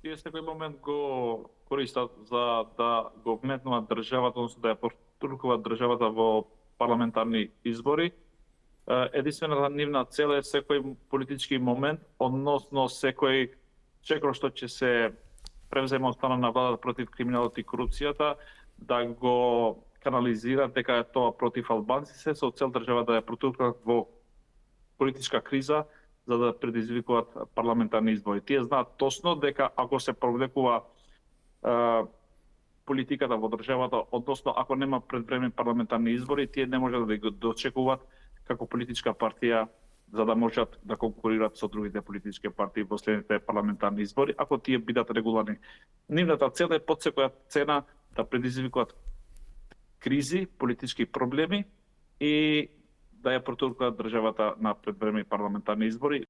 тие секој момент го користат за да го вметнуваат државата, односно да ја потуркуваат државата во парламентарни избори. Единствената нивна цел е секој политички момент, односно секој што ќе се превзема од страна на владата против криминалот и корупцијата, да го канализираат дека е тоа против албанците со цел држава да ја протуркаат во политичка криза за да предизвикуваат парламентарни избори. Тие знаат точно дека ако се провлекува политиката во државата, односно ако нема предвремени парламентарни избори, тие не можат да го дочекуваат како политичка партија за да можат да конкурираат со другите политички партии во следните парламентарни избори, ако тие бидат регуларни. Нивната цел е под секоја цена да предизвикуваат кризи, политички проблеми и да ја протуркаат државата на предвремени парламентарни избори.